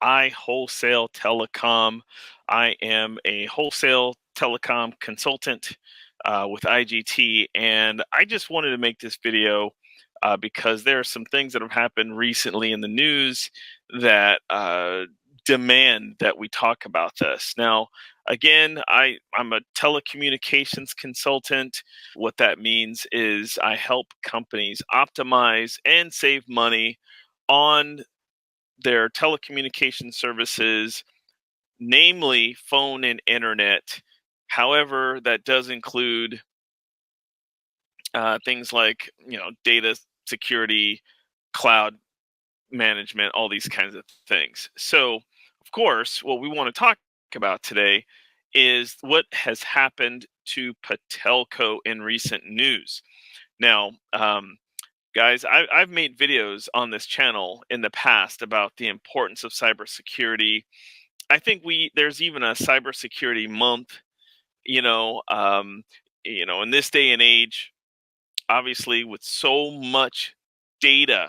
iWholesaleTelecom. I am a wholesale telecom consultant with IGT, and I just wanted to make this video because there are some things that have happened recently in the news that demand that we talk about this. Now, again, I'm a telecommunications consultant. What that means is I help companies optimize and save money on their telecommunication services, namely phone and internet. However, that does include things like data security, cloud management, all these kinds of things. So, of course, what we want to talk about today is what has happened to Patelco in recent news. Now, guys, I've made videos on this channel in the past about the importance of cybersecurity. I think there's even a cybersecurity month. You know, um, in this day and age, obviously, with so much data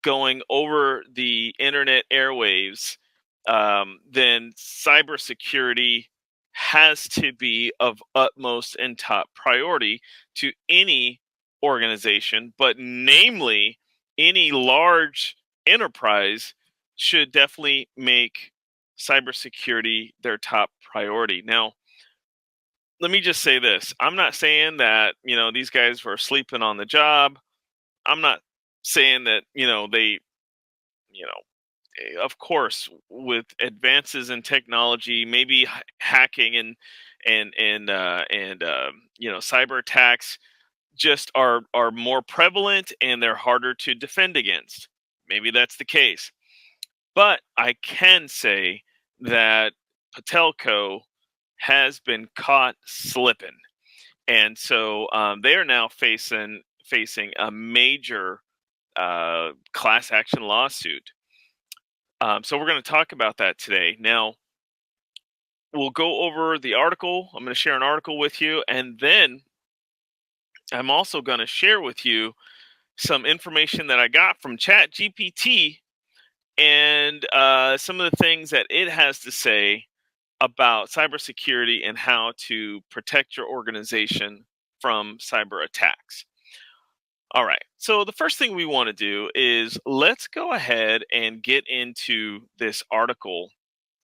going over the internet airwaves, then cybersecurity has to be of utmost and top priority to any organization, but namely any large enterprise should definitely make cybersecurity their top priority. Now, let me just say this. I'm not saying that, these guys were sleeping on the job. I'm not saying that, you know, of course, with advances in technology, maybe hacking and cyber attacks just are more prevalent and they're harder to defend against. Maybe that's the case, but I can say that Patelco has been caught slipping, and so they are now facing a major class action lawsuit. So we're going to talk about that today. Now, we'll go over the article. I'm going to share an article with you, and then I'm also going to share with you some information that I got from ChatGPT and some of the things that it has to say about cybersecurity and how to protect your organization from cyber attacks. All right. So the first thing we want to do is let's go ahead and get into this article.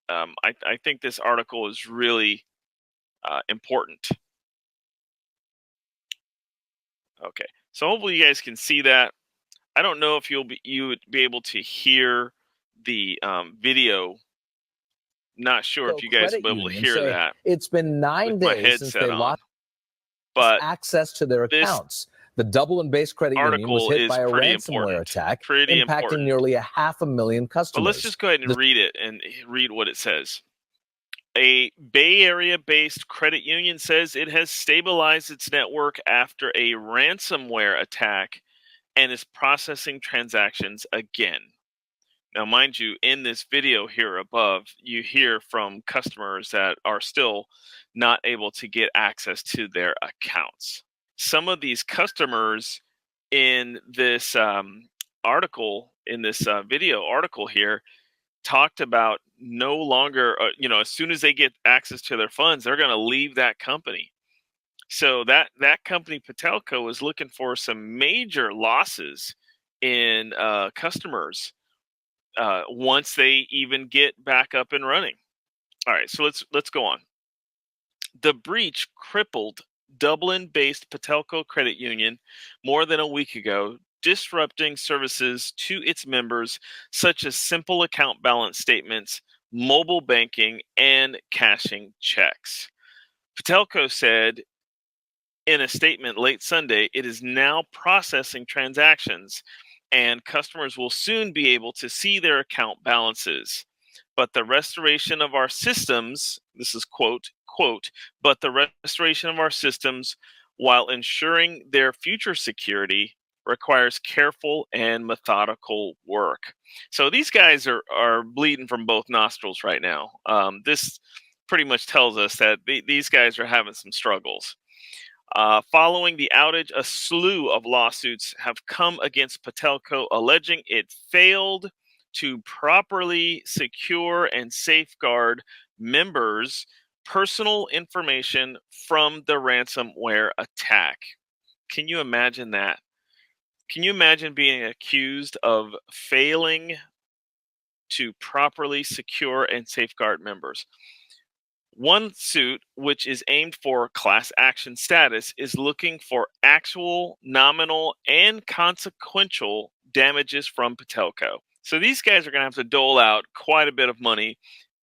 I think this article is really important. Okay. So hopefully you guys can see that. I don't know if you would be able to hear the video. Not sure if you guys will Credit be able to union hear say that it's been 9 with my days since they headset on. lost But access to their this accounts. The Dublin-based credit union was article hit is by a pretty ransomware important. attack, Pretty impacting important. nearly 500,000 But customers. let's just go ahead and read it and read what it says. A Bay Area-based credit union says it has stabilized its network after a ransomware attack and is processing transactions again. Now, mind you, in this video here above, you hear from customers that are still not able to get access to their accounts. Some of these customers in this article, in this video article here, talked about no longer, as soon as they get access to their funds, they're going to leave that company. So that company, Patelco, is looking for some major losses in customers once they even get back up and running. All right, so let's go on. The breach crippled Dublin-based Patelco Credit Union more than a week ago, disrupting services to its members such as simple account balance statements, mobile banking, and cashing checks. Patelco said in a statement late Sunday, it is now processing transactions and customers will soon be able to see their account balances. But the restoration of our systems, this is quote, but the restoration of our systems while ensuring their future security requires careful and methodical work. So these guys are bleeding from both nostrils right now. This pretty much tells us that these guys are having some struggles. Following the outage, a slew of lawsuits have come against Patelco alleging it failed to properly secure and safeguard members' personal information from the ransomware attack. Can you imagine that? Can you imagine being accused of failing to properly secure and safeguard members? One suit, which is aimed for class action status, is looking for actual, nominal, and consequential damages from Patelco. So these guys are going to have to dole out quite a bit of money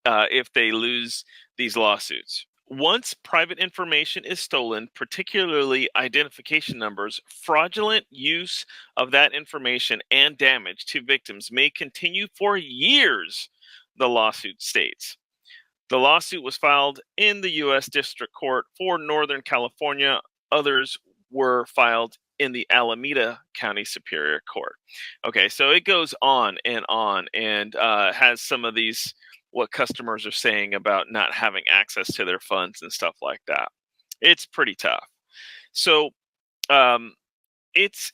if they lose these lawsuits. Once private information is stolen, particularly identification numbers, fraudulent use of that information and damage to victims may continue for years, the lawsuit states. The lawsuit was filed in the U.S. District Court for Northern California. Others were filed in the Alameda County Superior Court. Okay, so it goes on and has some of these, what customers are saying about not having access to their funds and stuff like that. It's pretty tough. So it's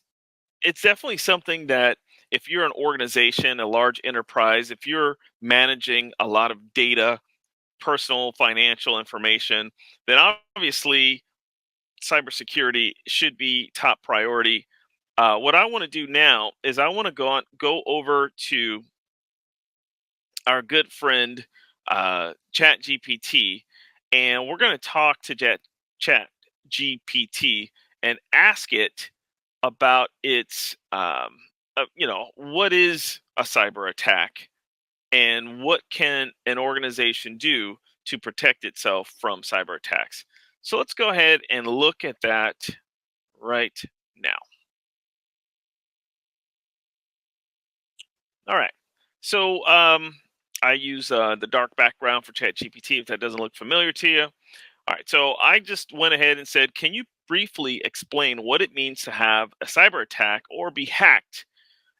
definitely something that if you're an organization, a large enterprise, if you're managing a lot of data, personal financial information, then obviously cybersecurity should be top priority. What I want to do now is I want to go over to our good friend ChatGPT, and we're going to talk to ChatGPT and ask it about its, what is a cyber attack and what can an organization do to protect itself from cyber attacks. So let's go ahead and look at that right now. All right. So I use the dark background for ChatGPT if that doesn't look familiar to you. All right. So I just went ahead and said, can you briefly explain what it means to have a cyber attack or be hacked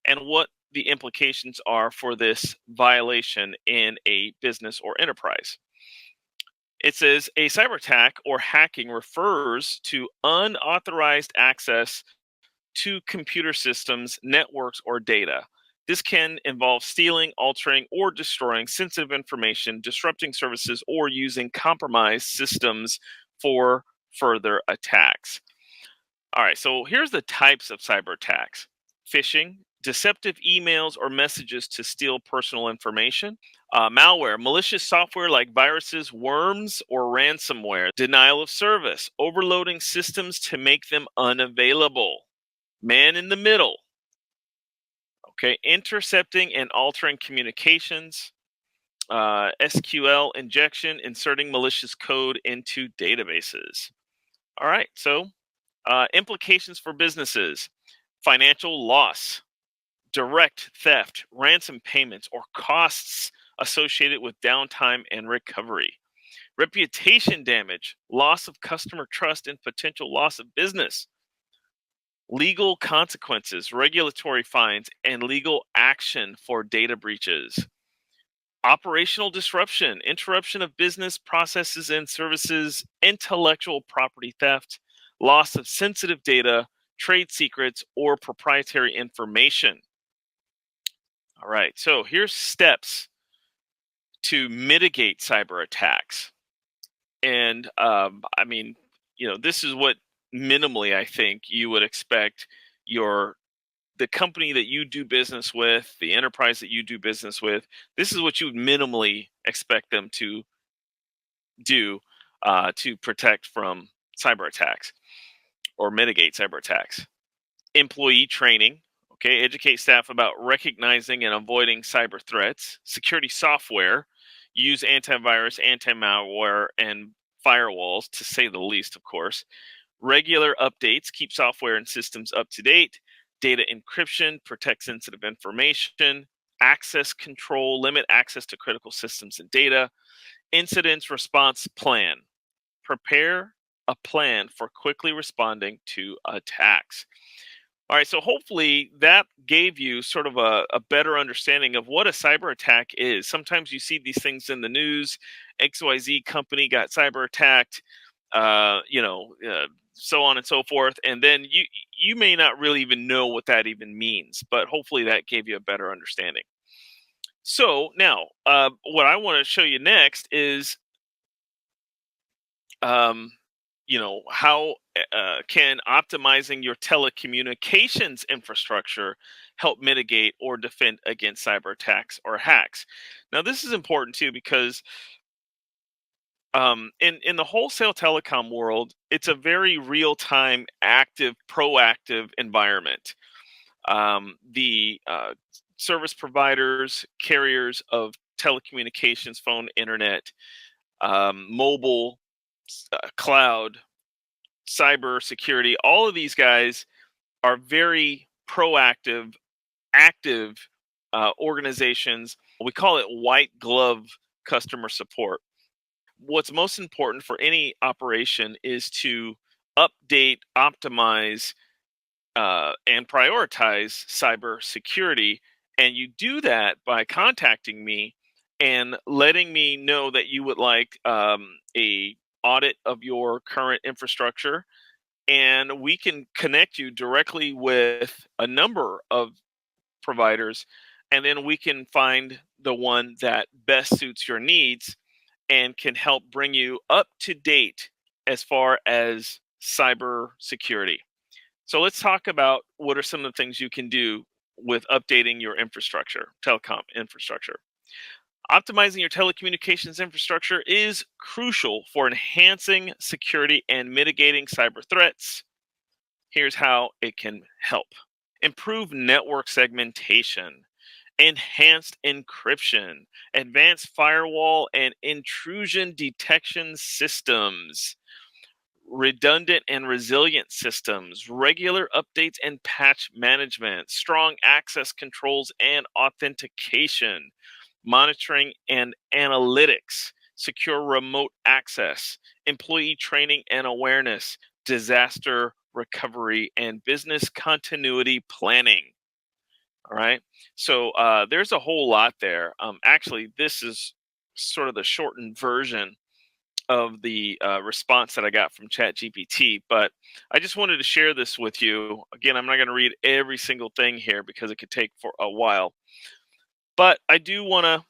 and what the implications are for this violation in a business or enterprise? It says a cyber attack or hacking refers to unauthorized access to computer systems, networks, or data. This can involve stealing, altering, or destroying sensitive information, disrupting services, or using compromised systems for further attacks. All right, so here's the types of cyber attacks: phishing, deceptive emails or messages to steal personal information; malware, malicious software like viruses, worms, or ransomware; denial of service, overloading systems to make them unavailable; man in the middle, okay, intercepting and altering communications; SQL injection, inserting malicious code into databases. All right, so implications for businesses: financial loss, direct theft, ransom payments, or costs associated with downtime and recovery; reputation damage, loss of customer trust, and potential loss of business; legal consequences, regulatory fines, and legal action for data breaches; operational disruption, interruption of business processes and services; intellectual property theft, loss of sensitive data, trade secrets, or proprietary information. All right, so here's steps to mitigate cyber attacks. And this is what minimally I think you would expect the company that you do business with, the enterprise that you do business with. This is what you would minimally expect them to do to protect from cyber attacks or mitigate cyber attacks. Employee training. Okay, educate staff about recognizing and avoiding cyber threats. Security software. Use antivirus, anti-malware, and firewalls, to say the least, of course. Regular updates. Keep software and systems up to date. Data encryption. Protect sensitive information. Access control. Limit access to critical systems and data. Incident response plan. Prepare a plan for quickly responding to attacks. All right, so hopefully that gave you sort of a better understanding of what a cyber attack is. Sometimes you see these things in the news: XYZ company got cyber attacked, so on and so forth, and then you may not really even know what that even means. But hopefully that gave you a better understanding. So now, what I want to show you next is, um, how can optimizing your telecommunications infrastructure help mitigate or defend against cyber attacks or hacks? Now, this is important too because in the wholesale telecom world, it's a very real time, active, proactive environment. The service providers, carriers of telecommunications, phone, internet, mobile, cloud, cyber security, all of these guys are very proactive, active organizations. We call it white glove customer support. What's most important for any operation is to update, optimize, and prioritize cybersecurity. And you do that by contacting me and letting me know that you would like a audit of your current infrastructure, and we can connect you directly with a number of providers, and then we can find the one that best suits your needs and can help bring you up to date as far as cyber security. So let's talk about what are some of the things you can do with updating your infrastructure, telecom infrastructure. Optimizing your telecommunications infrastructure is crucial for enhancing security and mitigating cyber threats. Here's how it can help: improve network segmentation, enhanced encryption, advanced firewall and intrusion detection systems, redundant and resilient systems, regular updates and patch management, strong access controls and authentication, monitoring and analytics, secure remote access, employee training and awareness, disaster recovery, and business continuity planning. All right. So there's a whole lot there. Actually, this is sort of the shortened version of the response that I got from ChatGPT, but I just wanted to share this with you. Again, I'm not going to read every single thing here because it could take for a while, but I do want to,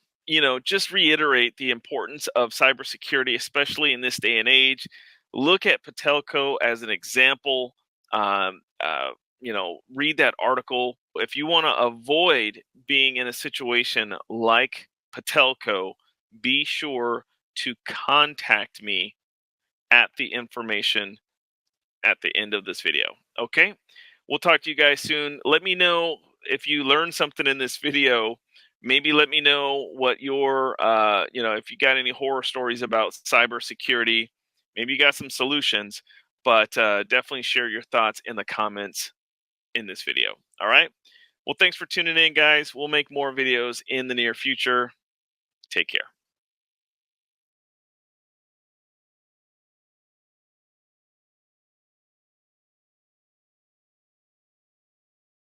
just reiterate the importance of cybersecurity, especially in this day and age. Look at Patelco as an example. Um, uh, read that article. If you want to avoid being in a situation like Patelco, be sure to contact me at the information at the end of this video. Okay? We'll talk to you guys soon. Let me know if you learned something in this video. Maybe let me know what your, if you got any horror stories about cybersecurity. Maybe you got some solutions, but definitely share your thoughts in the comments in this video. All right? Well, thanks for tuning in, guys. We'll make more videos in the near future. Take care.